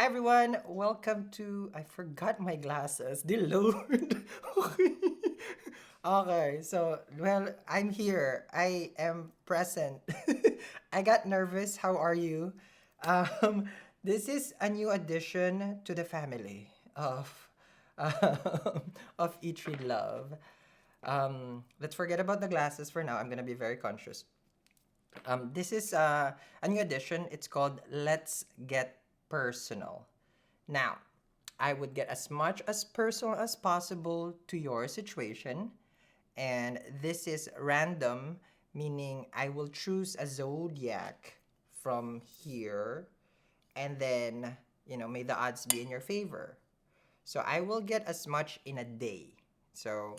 everyone, welcome to I forgot my glasses. Dear Lord. Okay. Okay, so I'm here. I am present. I got nervous. How are you? Um, this is a new addition to the family of Eat Read Love. Let's forget about the glasses for now. I'm gonna be very conscious. This is a new edition. It's called Let's Get Personal. Now, I would get as much as personal as possible to your situation. And this is random, meaning I will choose a zodiac from here. And then, may the odds be in your favor. So I will get as much in a day. So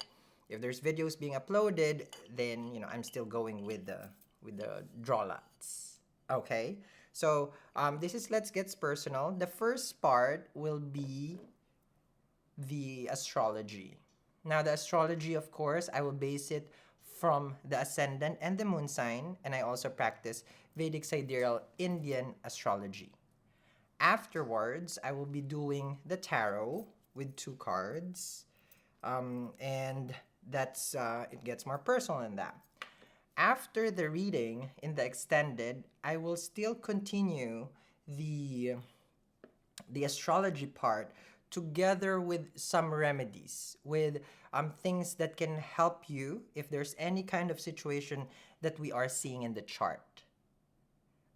if there's videos being uploaded, then I'm still going with the draw lots. Okay. So this is Let's Get Personal. The first part will be the astrology. Now the astrology, of course, I will base it from the ascendant and the moon sign, and I also practice Vedic sidereal Indian astrology. Afterwards, I will be doing the tarot with two cards, and that's it gets more personal than that. After the reading in the extended, I will still continue the astrology part together with some remedies, with things that can help you if there's any kind of situation that we are seeing in the chart.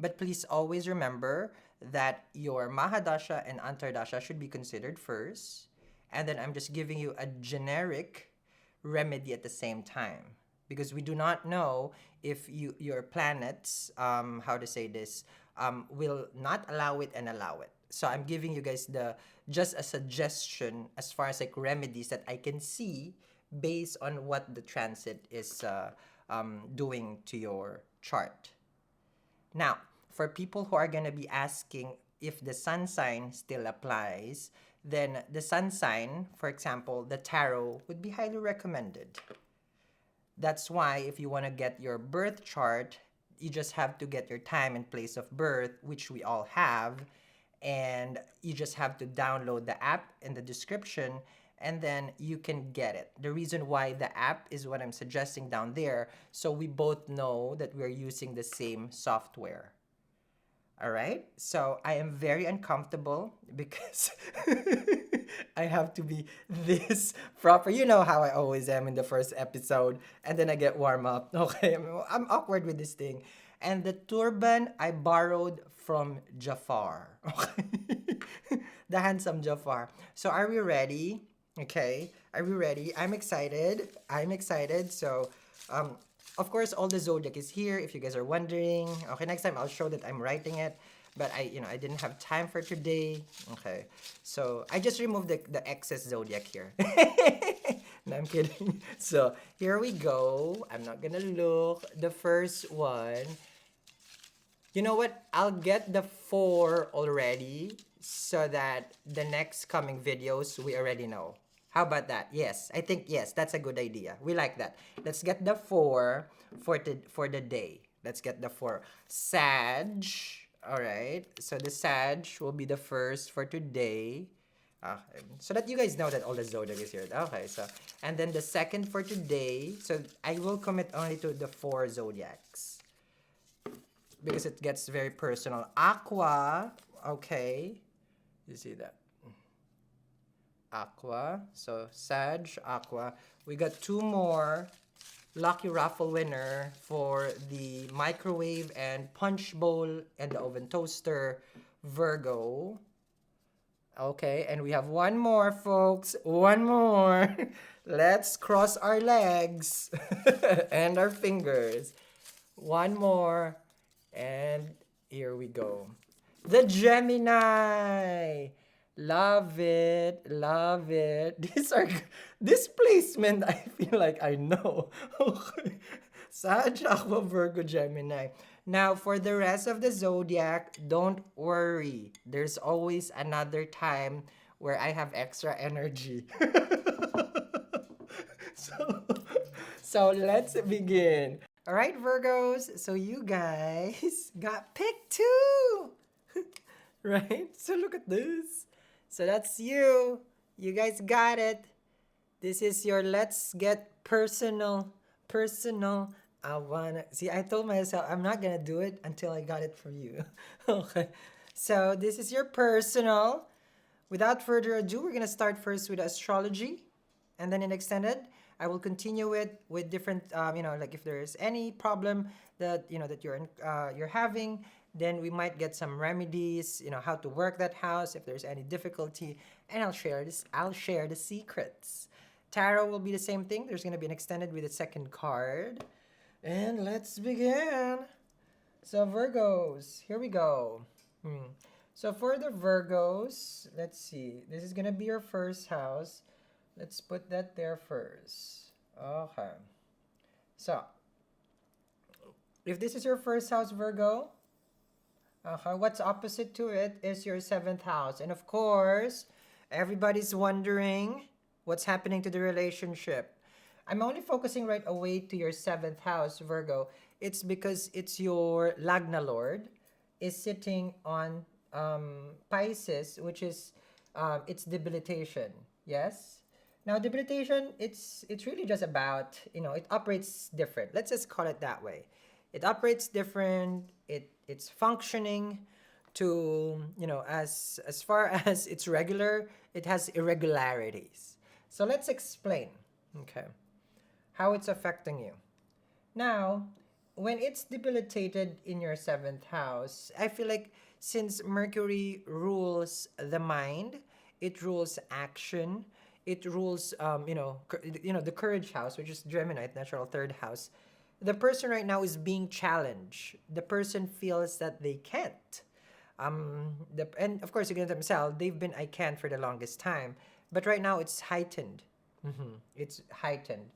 But please always remember that your Mahadasha and Antardasha should be considered first. And then I'm just giving you a generic remedy at the same time. Because we do not know if your planets, how to say this, will not allow it and allow it. So I'm giving you guys just a suggestion as far as like remedies that I can see based on what the transit is doing to your chart. Now, for people who are going to be asking if the sun sign still applies, then the sun sign, for example, the tarot would be highly recommended. That's why if you want to get your birth chart, you just have to get your time and place of birth, which we all have, and you just have to download the app in the description, and then you can get it. The reason why the app is what I'm suggesting down there, so we both know that we're using the same software. All right, so I am very uncomfortable because I have to be this proper. You know how I always am in the first episode, and then I get warm up. Okay, I'm awkward with this thing. And the turban I borrowed from Jafar. Okay, the handsome Jafar. So are we ready? Okay, are we ready? I'm excited. I'm excited. So, of course, all the zodiac is here. If you guys are wondering, okay, next time I'll show that I'm writing it. But I didn't have time for today. Okay, so I just removed the excess zodiac here. No, I'm kidding. So here we go. I'm not gonna look. The first one. You know what? I'll get the 4 already so that the next coming videos we already know. How about that? Yes, I think yes, that's a good idea. We like that. Let's get the 4 for the day. Let's get the 4. Sag. All right. So the Sag will be the first for today. So that you guys know that all the zodiac is here. Okay, so and then the second for today. So I will commit only to the 4 zodiacs because it gets very personal. Aqua. Okay, you see that. Aqua. So Sag, Aqua. We got 2 more lucky raffle winner for the microwave and punch bowl and the oven toaster, Virgo. Okay, and we have 1 more, folks. 1 more. Let's cross our legs and our fingers. 1 more. And here we go. The Gemini. Love it, love it. This placement I feel like I know. Okay. Sag, Aqua, Virgo, Gemini. Now for the rest of the zodiac, don't worry. There's always another time where I have extra energy. so, so let's begin. All right, Virgos. So you guys got picked too. right? So look at this. So that's you. You guys got it. This is your let's get personal. Personal. I wanna see. I told myself I'm not gonna do it until I got it from you. Okay. So this is your personal. Without further ado, we're gonna start first with astrology, and then in extended, I will continue it with different, like if there's any problem that that you're having, then we might get some remedies, how to work that house if there's any difficulty, and I'll share this. I'll share the secrets. Tarot will be the same thing. There's gonna be an extended with a second card, and let's begin. So Virgos, here we go. So for the Virgos, let's see. This is gonna be your first house. Let's put that there first. Okay. So if this is your first house, Virgo, what's opposite to it is your seventh house. And of course, everybody's wondering what's happening to the relationship. I'm only focusing right away to your seventh house, Virgo. It's because it's your Lagna Lord is sitting on Pisces, which is it's debilitation. Yes. Now debilitation, it's really just about it operates different. Let's just call it that way. It operates different. It's functioning to as far as it's regular, it has irregularities. So let's explain. Okay, how it's affecting you. Now, when it's debilitated in your seventh house, I feel like since Mercury rules the mind, it rules action, it rules the courage house, which is Gemini, natural third house. The person right now is being challenged. The person feels that they can't. And of course, against themselves, they've been I can't for the longest time, but right now it's heightened. It's heightened.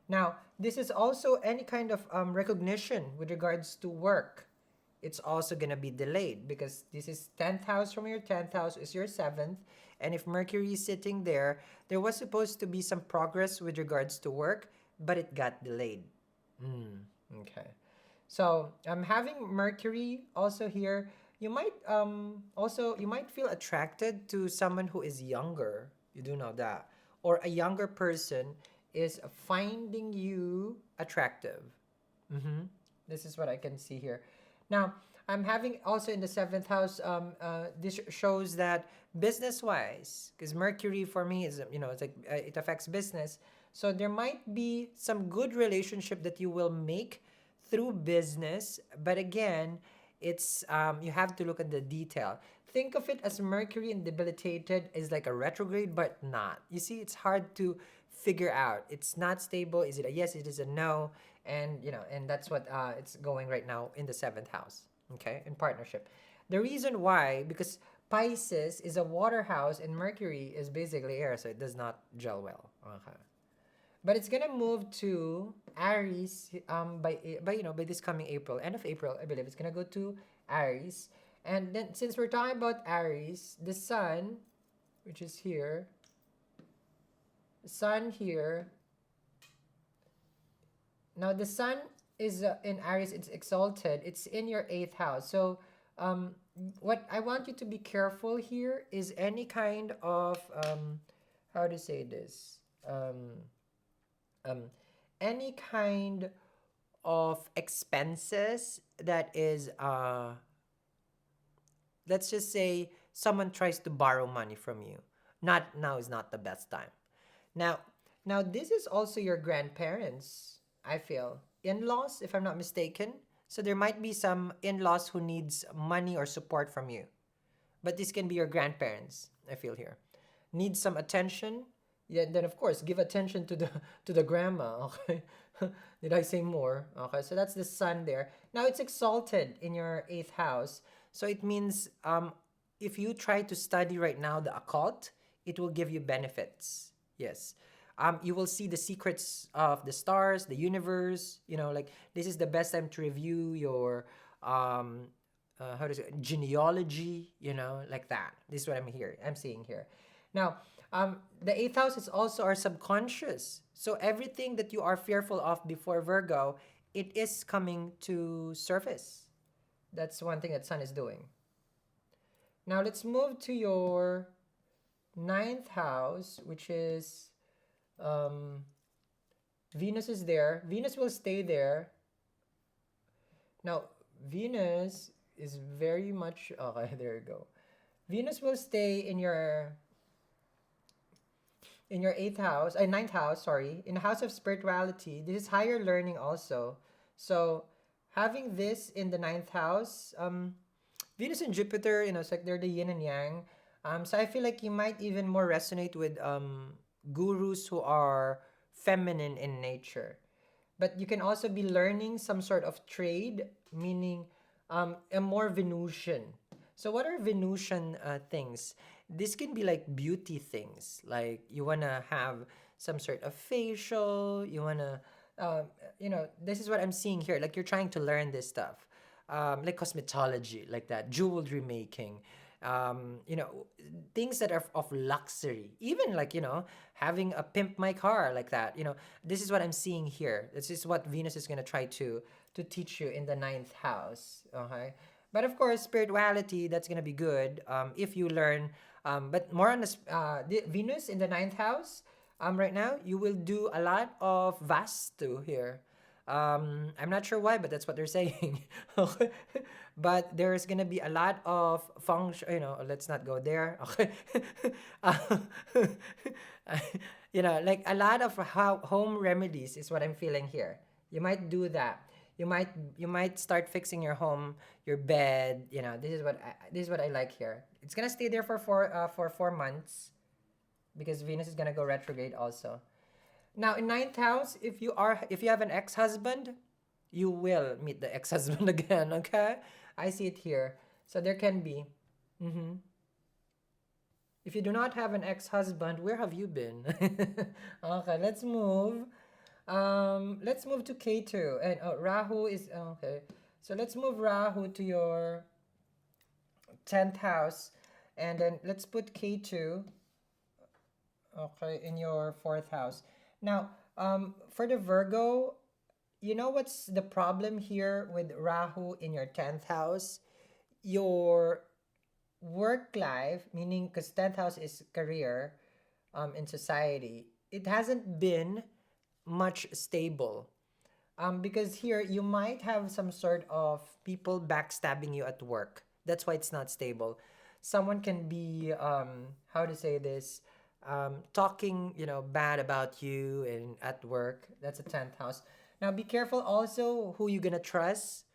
Now, this is also any kind of recognition with regards to work. It's also going to be delayed because this is 10th house from your 10th house is your 7th. And if Mercury is sitting there, there was supposed to be some progress with regards to work, but it got delayed. Okay. So I'm having Mercury also here. You might you might feel attracted to someone who is younger. You do know that. Or a younger person is finding you attractive. This is what I can see here. Now, I'm having also in the seventh house, this shows that business wise, because Mercury for me is, it's like it affects business. So there might be some good relationship that you will make through business. But again, it's you have to look at the detail. Think of it as Mercury and debilitated is like a retrograde, but not. You see, it's hard to figure out. It's not stable. Is it a yes? It is a no. And and that's what it's going right now in the seventh house. Okay, in partnership. The reason why, because Pisces is a water house and Mercury is basically air, so it does not gel well. Okay. But it's gonna move to Aries by this coming April, end of April, I believe. It's gonna go to Aries, and then since we're talking about Aries, the Sun, which is here, Sun here. Now the Sun is in Aries. It's exalted. It's in your eighth house. So, what I want you to be careful here is any kind of how to say this any kind of expenses that is let's just say someone tries to borrow money from you. Not now is not the best time. Now, this is also your grandparents, I feel. In-laws, if I'm not mistaken. So there might be some in-laws who needs money or support from you. But this can be your grandparents, I feel here. Need some attention. Yeah, then of course give attention to the grandma, okay? Did I say more? Okay, so that's the Sun there. Now it's exalted in your eighth house. So it means if you try to study right now the occult, it will give you benefits. Yes. You will see the secrets of the stars, the universe. Like this is the best time to review your how to say genealogy. Like that. This is what I'm seeing here. Now, the eighth house is also our subconscious. So everything that you are fearful of before Virgo, it is coming to surface. That's one thing that Sun is doing. Now let's move to your ninth house, which is um, Venus is there. Venus will stay there. Now, Venus is very much okay. There you go. Venus will stay in your eighth house, ninth house, sorry, in the house of spirituality. This is higher learning also. So having this in the ninth house, Venus and Jupiter, it's like they're the yin and yang. So I feel like you might even more resonate with gurus who are feminine in nature. But you can also be learning some sort of trade, meaning a more Venusian. So what are Venusian things? This can be like beauty things, like you wanna have some sort of facial. You wanna, this is what I'm seeing here. Like you're trying to learn this stuff, like cosmetology, like that, jewelry making. You know, things that are of luxury, even like, having a pimp my car like that. This is what I'm seeing here. This is what Venus is going to try to teach you in the ninth house. Okay. But of course, spirituality, that's going to be good if you learn. But more on the Venus in the ninth house, right now, you will do a lot of Vastu here. I'm not sure why, but that's what they're saying. Okay. But there's gonna be a lot of function. Let's not go there. Okay. Uh, like a lot of home remedies is what I'm feeling here. You might do that. You might start fixing your home, your bed. This is what I like here. It's gonna stay there for 4 months because Venus is gonna go retrograde also. Now in ninth house, if you have an ex-husband, you will meet the ex-husband again, okay? I see it here. So there can be. hmm If you do not have an ex-husband, where have you been? Okay, let's move to K2. And Rahu is okay. So let's move Rahu to your 10th house, and then let's put K2, okay, in your 4th house. Now, for the Virgo, you know what's the problem here with Rahu in your 10th house? Your work life, meaning because 10th house is career in society, it hasn't been much stable. Because here you might have some sort of people backstabbing you at work. That's why it's not stable. Someone can be, how to say this, talking, bad about you and at work. That's a 10th house. Now be careful also who you're gonna trust.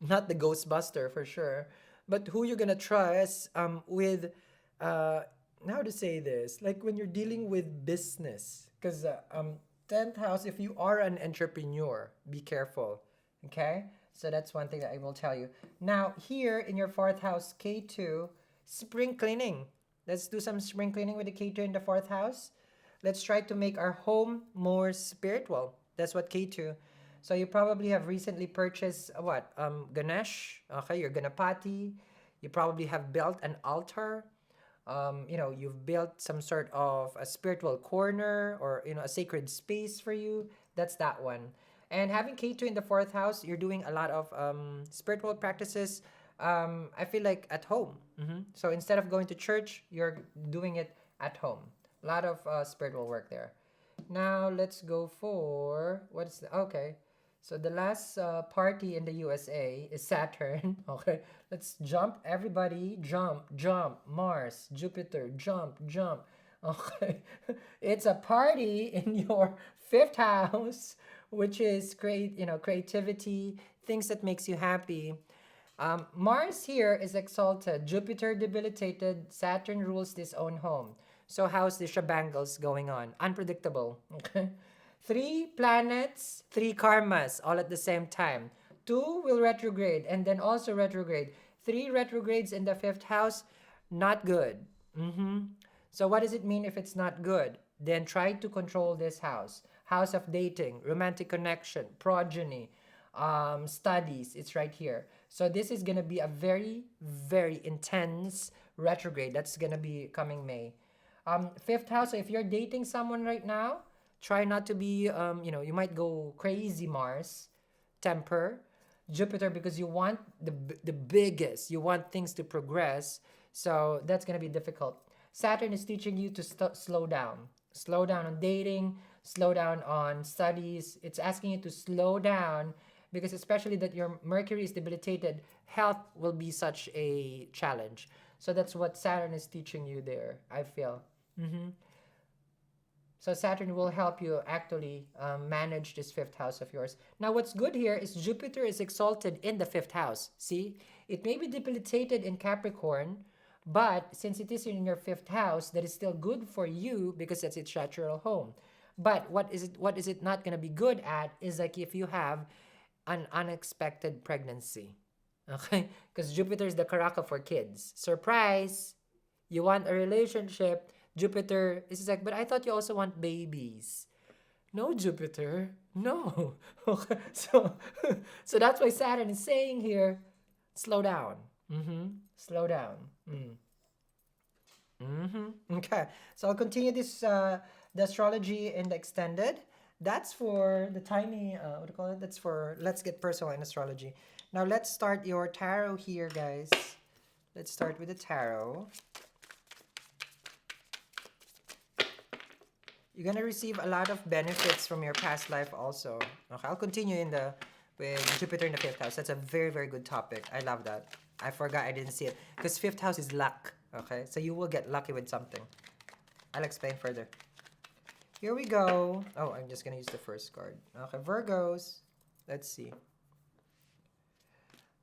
Not the Ghostbuster for sure, but who you're gonna trust with how to say this, like when you're dealing with business, because 10th house, if you are an entrepreneur, be careful. Okay, so that's one thing that I will tell you. Now here in your 4th house, K2, spring cleaning. Let's do some spring cleaning with the K2 in the 4th house. Let's try to make our home more spiritual. That's what K2. So you probably have recently purchased what? Ganesh. Okay, your Ganapati. You probably have built an altar. You've built some sort of a spiritual corner, or a sacred space for you. That's that one. And having K2 in the 4th house, you're doing a lot of spiritual practices. I feel like at home. So instead of going to church, you're doing it at home. A lot of spiritual work there. Now let's go for okay. So the last party in the USA is Saturn. Okay, let's jump. Everybody, jump, jump. Mars, Jupiter, jump, jump. Okay, it's a party in your 5th house, which is creativity, things that makes you happy. Mars here is exalted, Jupiter debilitated, Saturn rules this own home. So how's the shabangles going on? Unpredictable. Okay. 3 planets, 3 karmas all at the same time. 2 will retrograde and then also retrograde. 3 retrogrades in the 5th house, not good. So what does it mean if it's not good? Then try to control this house. House of dating, romantic connection, progeny, studies. It's right here. So this is going to be a very, very intense retrograde. That's going to be coming May. 5th house, so if you're dating someone right now, try not to be, you might go crazy Mars, temper. Jupiter because you want the biggest, you want things to progress. So that's going to be difficult. Saturn is teaching you to slow down. Slow down on dating, slow down on studies. It's asking you to slow down because especially that your Mercury is debilitated, health will be such a challenge. So that's what Saturn is teaching you there, I feel. So Saturn will help you actually manage this fifth house of yours. Now, what's good here is Jupiter is exalted in the fifth house. See, it may be debilitated in Capricorn, but since it is in your fifth house, that is still good for you because that's its natural home. But what is it? What is it not gonna be good at is like if you have an unexpected pregnancy, okay? Because Jupiter is the karaka for kids. Surprise! You want a relationship. Jupiter is like, but I thought you also want babies. No, Jupiter. No. Okay. So that's why Saturn is saying here, slow down. Slow down. Okay. So I'll continue this the astrology in the extended. That's for the tiny what do you call it? That's for let's get personal in astrology. Now let's start your tarot here, guys. Let's start with the tarot. You're gonna receive a lot of benefits from your past life also. Okay, I'll continue in the with Jupiter in the fifth house. That's a very, very good topic. I love that. I forgot I didn't see it. Because fifth house is luck. Okay? So you will get lucky with something. I'll explain further. Here we go. Oh, I'm just gonna use the first card. Okay, Virgos. Let's see.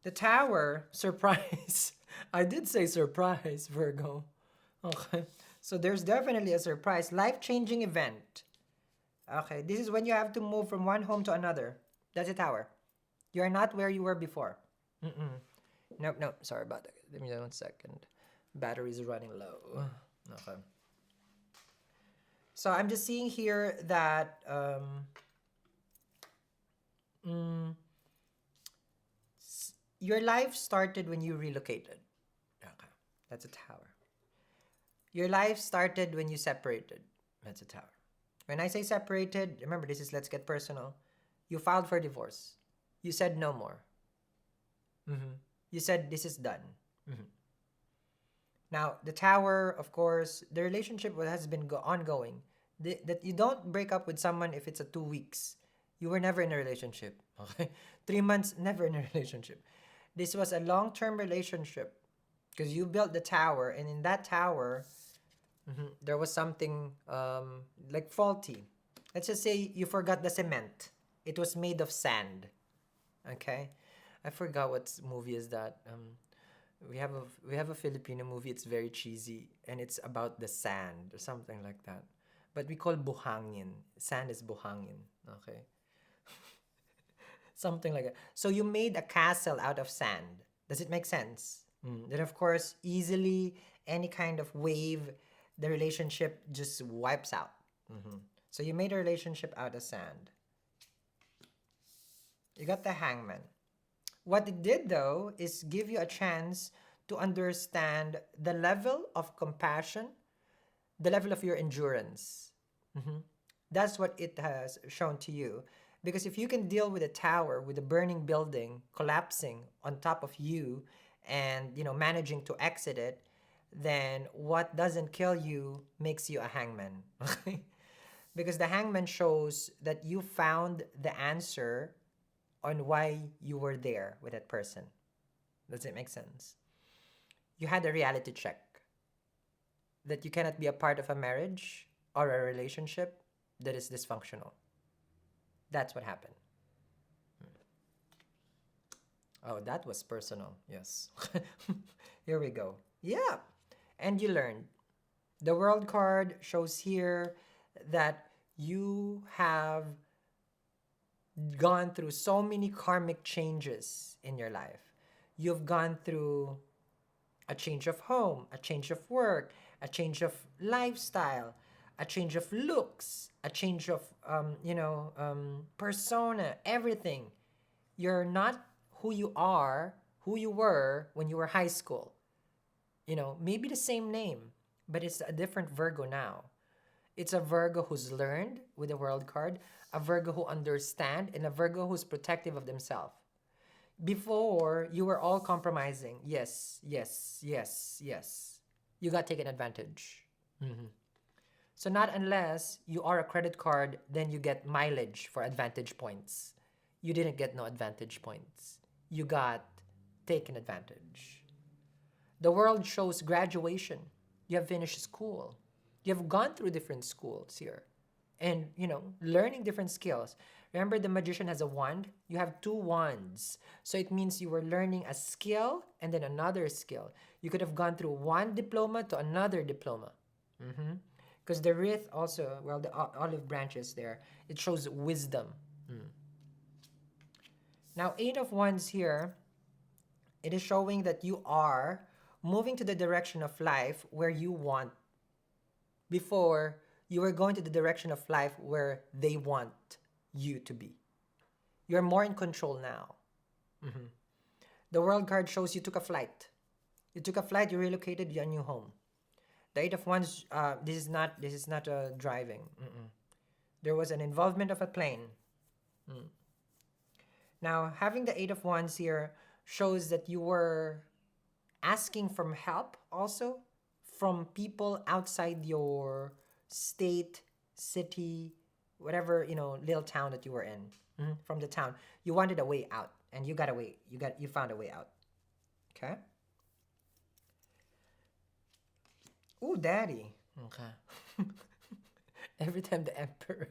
The Tower, surprise. I did say surprise, Virgo. Okay. So there's definitely a surprise. Life-changing event. Okay. This is when you have to move from one home to another. That's a tower. You are not where you were before. Nope, nope. Sorry about that. Give me 1 second. Battery is running low. Okay. So I'm just seeing here that your life started when you relocated. Okay. That's a tower. Your life started when you separated. That's a tower. When I say separated, remember this is let's get personal. You filed for divorce. You said no more. You said this is done. Now, the tower, of course, the relationship has been ongoing. That you don't break up with someone if it's a 2 weeks. You were never in a relationship. Okay? 3 months, never in a relationship. This was a long-term relationship because you built the tower, and in that tower, there was something like faulty. Let's just say you forgot the cement. It was made of sand. Okay? I forgot what movie is that. We have a Filipino movie. It's very cheesy and it's about the sand or something like that. But we call buhangin. Sand is buhangin. Okay? Something like that. So you made a castle out of sand. Does it make sense? Then of course, easily any kind of wave, the relationship just wipes out. So you made a relationship out of sand. You got the Hangman. What it did though is give you a chance to understand the level of compassion, the level of your endurance. That's what it has shown to you. Because if you can deal with a tower, with a burning building collapsing on top of you and managing to exit it, then what doesn't kill you makes you a hangman. Because the hangman shows that you found the answer on why you were there with that person. Does it make sense? You had a reality check that you cannot be a part of a marriage or a relationship that is dysfunctional. That's what happened. Oh, that was personal. Yes. Here we go. Yeah. And you learned. The World card shows here that you have gone through so many karmic changes in your life. You've gone through a change of home, a change of work, a change of lifestyle, a change of looks, a change of persona, everything. You're not who you were when you were high school. Maybe the same name, but it's a different Virgo now. It's a Virgo who's learned with the World card, a Virgo who understands, and a Virgo who's protective of themselves. Before, you were all compromising. Yes, yes, yes, yes. You got taken advantage. Mhm. So not unless you are a credit card, then you get mileage for advantage points. You didn't get no advantage points. You got taken advantage. The world shows graduation. You have finished school. You have gone through different schools here. And, learning different skills. Remember, the magician has a wand? You have two wands. So it means you were learning a skill and then another skill. You could have gone through one diploma to another diploma. Because the wreath also, well, the olive branches there, it shows wisdom. Now, Eight of Wands here, it is showing that you are moving to the direction of life where you want. Before, you were going to the direction of life where they want you to be. You're more in control now. The World card shows you took a flight. You took a flight, you relocated to your new home. The Eight of Wands, this is not driving. There was an involvement of a plane. Now, having the Eight of Wands here shows that you were asking for help also from people outside your state, city, whatever, little town that you were in. From the town. You wanted a way out and you got a way. You found a way out. Okay? Ooh, daddy. Okay. Every time the emperor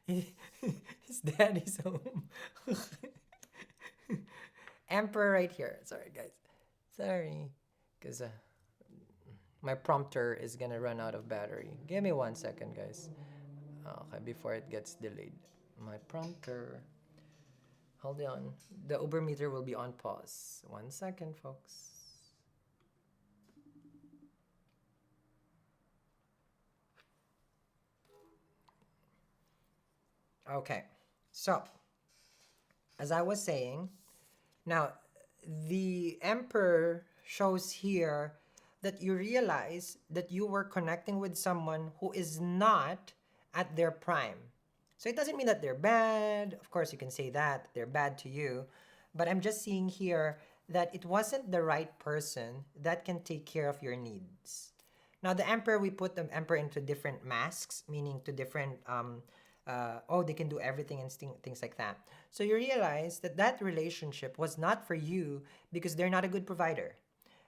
his daddy's home. Emperor right here. Sorry, guys. Sorry. Because my prompter is going to run out of battery. Give me 1 second, guys. Okay, before it gets delayed. My prompter. Hold on. The Uber meter will be on pause. 1 second, folks. Okay. So, as I was saying, now, the Emperor shows here that you realize that you were connecting with someone who is not at their prime. So it doesn't mean that they're bad. Of course, you can say that they're bad to you. But I'm just seeing here that it wasn't the right person that can take care of your needs. Now, the Emperor, we put the Emperor into different masks, meaning to different they can do everything and things like that. So you realize that that relationship was not for you because they're not a good provider.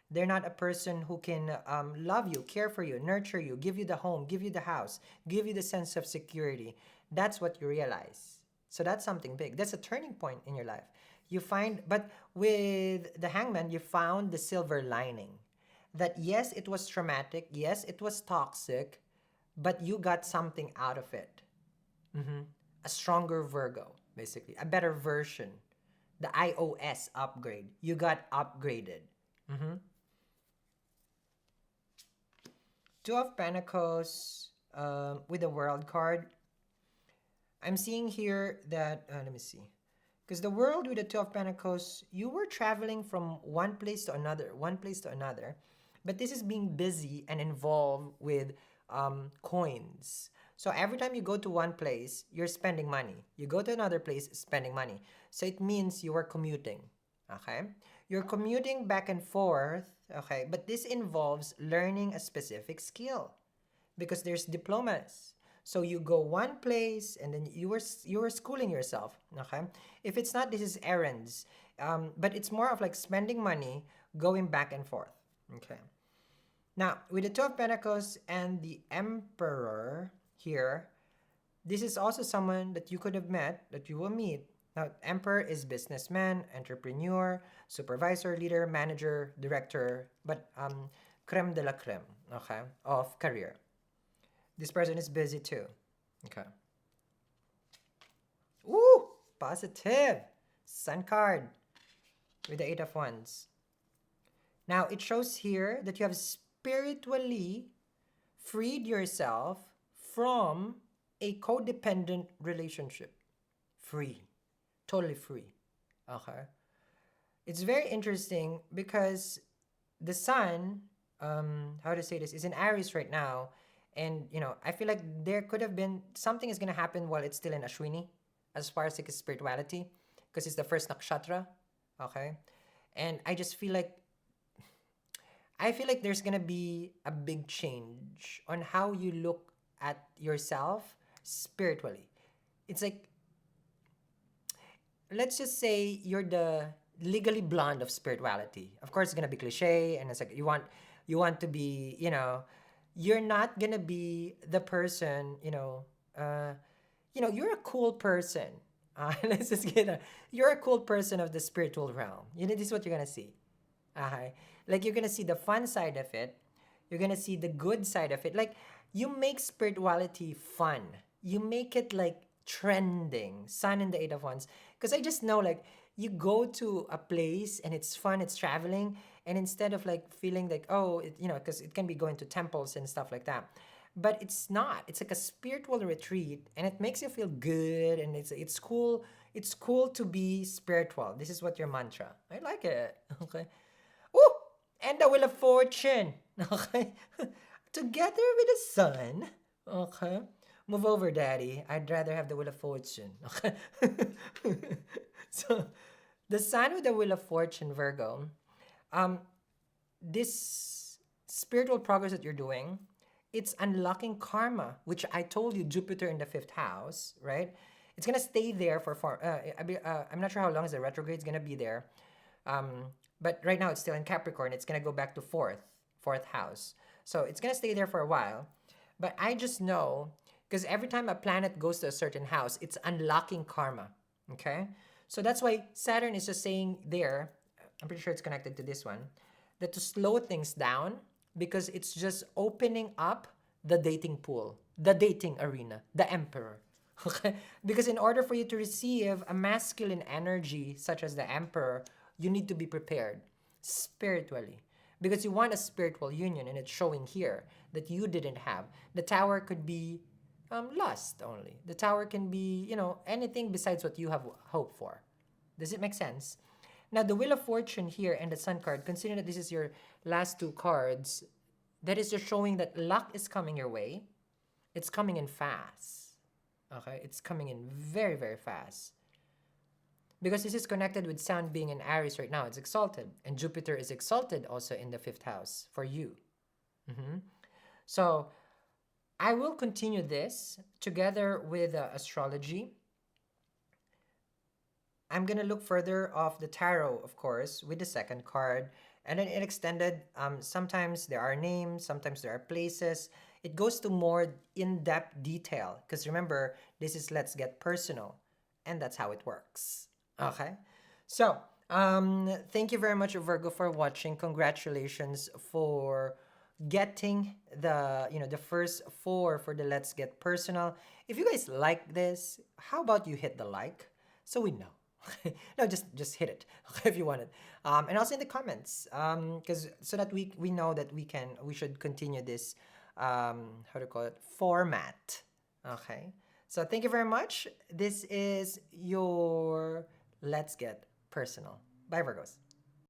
They're not a person who can love you, care for you, nurture you, give you the home, give you the house, give you the sense of security. That's what you realize. So that's something big. That's a turning point in your life. But with the Hangman, you found the silver lining. That yes, it was traumatic, yes, it was toxic, but you got something out of it. A stronger Virgo, basically. A better version. The iOS upgrade. You got upgraded. Two of Pentacles with the World card. I'm seeing here that, let me see. Because the World with the Two of Pentacles, you were traveling from one place to another. But this is being busy and involved with coins. So every time you go to one place, you're spending money. You go to another place, spending money. So it means you are commuting. Okay? You're commuting back and forth. Okay? But this involves learning a specific skill. Because there's diplomas. So you go one place and then you were schooling yourself. Okay? If it's not, this is errands. But it's more of like spending money, going back and forth. Okay? Now, with the Two of Pentacles and the Emperor here, this is also someone that you could have met, that you will meet. Now, Emperor is businessman, entrepreneur, supervisor, leader, manager, director, but creme de la creme, okay, of career. This person is busy too. Okay. Ooh, positive. Sun card with the Eight of Wands. Now, it shows here that you have spiritually freed yourself from a codependent relationship. Free. Totally free. Okay. It's very interesting because the sun, how to say this, is in Aries right now. And, I feel like there could have been, something is going to happen while it's still in Ashwini, as far as like spirituality, because it's the first nakshatra. Okay. And I feel like there's gonna be a big change on how you look at yourself spiritually. It's like, let's just say you're the legally blonde of spirituality. Of course, it's gonna be cliche, and it's like you want to be, you're not gonna be the person, you're a cool person. Let's just get you're a cool person of the spiritual realm. This is what you're gonna see. Like you're gonna see the fun side of it. You're gonna see the good side of it. Like you make spirituality fun. You make it like trending. Sun in the Eight of Wands. Because I just know like you go to a place and it's fun. It's traveling, and instead of like feeling like, oh, because it can be going to temples and stuff like that. But it's not. It's like a spiritual retreat, and it makes you feel good, and it's cool. It's cool to be spiritual. This is what your mantra. I like it. Okay. Oh, and the Wheel of Fortune. Okay. Together with the sun. Okay. Move over, Daddy. I'd rather have the Wheel of Fortune. Okay. So, the sun with the Wheel of Fortune, Virgo. Um, this spiritual progress that you're doing, it's unlocking karma, which I told you, Jupiter in the fifth house, right? It's gonna stay there I'm not sure how long is the retrograde is gonna be there. But right now it's still in Capricorn. It's gonna go back to fourth house. So it's gonna stay there for a while. But I just know because every time a planet goes to a certain house, it's unlocking karma. Okay? So that's why Saturn is just saying there, I'm pretty sure it's connected to this one, that to slow things down because it's just opening up the dating pool, the dating arena, the emperor. Okay? Because in order for you to receive a masculine energy such as the emperor, you need to be prepared spiritually. Because you want a spiritual union, and it's showing here that you didn't have. The tower could be lust only. The tower can be, anything besides what you have hoped for. Does it make sense? Now, the Wheel of Fortune here and the Sun card, considering that this is your last two cards, that is just showing that luck is coming your way. It's coming in fast. Okay? It's coming in very, very fast. Because this is connected with Sun being in Aries right now. It's exalted. And Jupiter is exalted also in the fifth house for you. So, I will continue this together with astrology. I'm going to look further of the tarot, of course, with the second card. And then it extended. Sometimes there are names, sometimes there are places. It goes to more in-depth detail. Because remember, this is Let's Get Personal. And that's how it works. Okay? So, thank you very much, Virgo, for watching. Congratulations for getting the first four for the Let's Get Personal. If you guys like this, how about you hit the like so we know. No, just hit it if you want it, and also in the comments, because so that we know that we should continue this how to call it format. Okay, so thank you very much. This is your Let's Get Personal. Bye, Virgos.